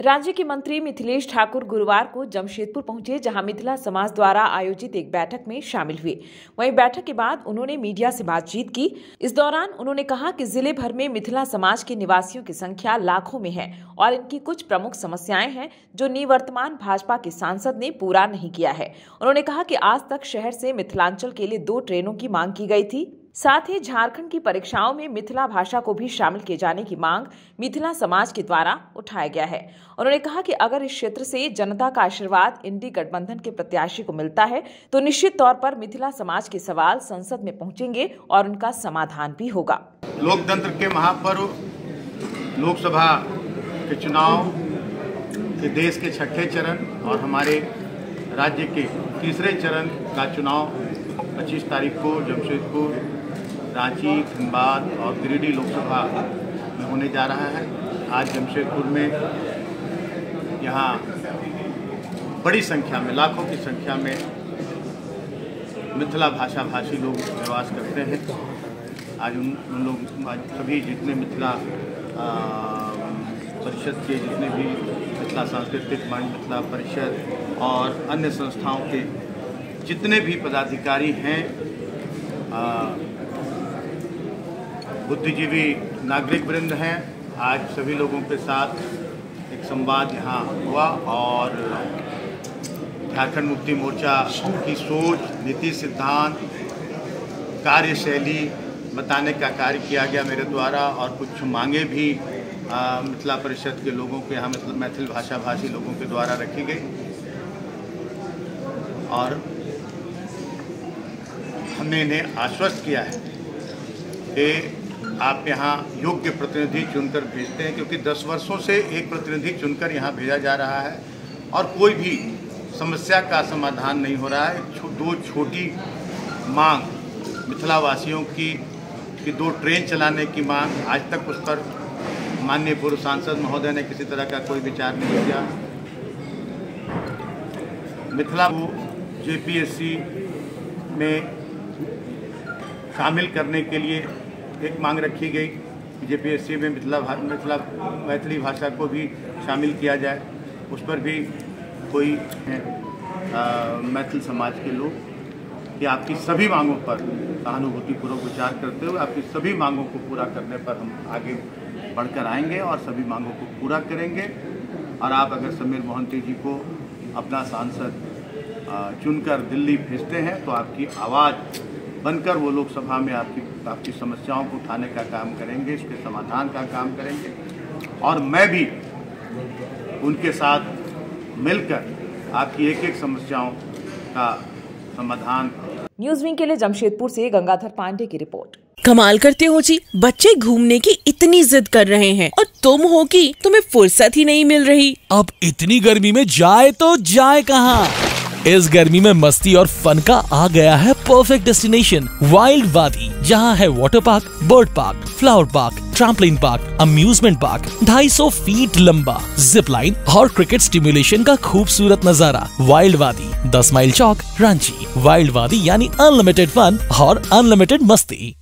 राज्य के मंत्री मिथिलेश ठाकुर गुरुवार को जमशेदपुर पहुंचे, जहां मिथिला समाज द्वारा आयोजित एक बैठक में शामिल हुए। वहीं बैठक के बाद उन्होंने मीडिया से बातचीत की। इस दौरान उन्होंने कहा कि जिले भर में मिथिला समाज के निवासियों की संख्या लाखों में है और इनकी कुछ प्रमुख समस्याएं हैं जो निवर्तमान भाजपा के सांसद ने पूरा नहीं किया है। उन्होंने कहा कि आज तक शहर से मिथिलांचल के लिए 2 ट्रेनों की मांग की गई थी। साथ ही झारखंड की परीक्षाओं में मिथिला भाषा को भी शामिल किए जाने की मांग मिथिला समाज के द्वारा उठाया गया है। उन्होंने कहा कि अगर इस क्षेत्र से जनता का आशीर्वाद इंडी गठबंधन के प्रत्याशी को मिलता है तो निश्चित तौर पर मिथिला समाज के सवाल संसद में पहुंचेंगे और उनका समाधान भी होगा। लोकतंत्र के महापर्व लोकसभा के चुनाव के देश के 6ठे चरण और हमारे राज्य के तीसरे चरण का चुनाव 25 तारीख को जमशेदपुर, रांची, धनबाद और गिरिडीह लोकसभा में होने जा रहा है। आज जमशेदपुर में यहाँ बड़ी संख्या में, लाखों की संख्या में मिथिला भाषा भाषी लोग निवास करते हैं। आज उन लोग सभी जितने मिथिला परिषद के जितने भी मिथिला सांस्कृतिक मंच, मिथिला परिषद और अन्य संस्थाओं के जितने भी पदाधिकारी हैं, बुद्धिजीवी नागरिक वृंद हैं, आज सभी लोगों के साथ एक संवाद यहाँ हुआ और झारखंड मुक्ति मोर्चा की सोच, नीति, सिद्धांत, कार्यशैली बताने का कार्य किया गया मेरे द्वारा और कुछ मांगे भी मिथिला परिषद के लोगों के यहाँ मैथिल भाषा भाषी लोगों के द्वारा रखी गई और हमने इन्हें आश्वस्त किया है कि आप यहाँ योग्य प्रतिनिधि चुनकर भेजते हैं, क्योंकि 10 वर्षों से एक प्रतिनिधि चुनकर यहाँ भेजा जा रहा है और कोई भी समस्या का समाधान नहीं हो रहा है। 2 छोटी मांग मिथिला वासियों की 2 ट्रेन चलाने की मांग, आज तक उस पर माननीय पूर्व सांसद महोदय ने किसी तरह का कोई विचार नहीं किया। मिथिला को जेपीएससी में शामिल करने के लिए एक मांग रखी गई, जेपीएससी में मैथिली भाषा को भी शामिल किया जाए। उस पर भी कोई मैथिल समाज के लोग कि आपकी सभी मांगों पर सहानुभूतिपूर्वक विचार करते हुए आपकी सभी मांगों को पूरा करने पर हम आगे बढ़कर आएंगे और सभी मांगों को पूरा करेंगे। और आप अगर समीर मोहंती जी को अपना सांसद चुनकर दिल्ली भेजते हैं तो आपकी आवाज़ बनकर वो लोकसभा में आपकी समस्याओं को उठाने का काम करेंगे, इसके समाधान का काम करेंगे और मैं भी उनके साथ मिलकर आपकी एक समस्याओं का समाधान। न्यूज़ विंग के लिए जमशेदपुर से गंगाधर पांडे की रिपोर्ट। कमाल करते हो जी, बच्चे घूमने की इतनी जिद कर रहे हैं और तुम हो कि तुम्हें फुर्सत ही नहीं मिल रही। अब इतनी गर्मी में जाए तो जाए कहाँ? इस गर्मी में मस्ती और फन का आ गया है परफेक्ट डेस्टिनेशन वाइल्ड वादी, जहाँ है water park, bird park, flower park, trampoline park, amusement park, 250 feet लंबा, जिप लाइन और क्रिकेट स्टिमुलेशन का खूबसूरत नजारा। वाइल्ड वादी, 10 माइल चौक, रांची। वाइल्ड वादी यानी अनलिमिटेड फन और अनलिमिटेड मस्ती।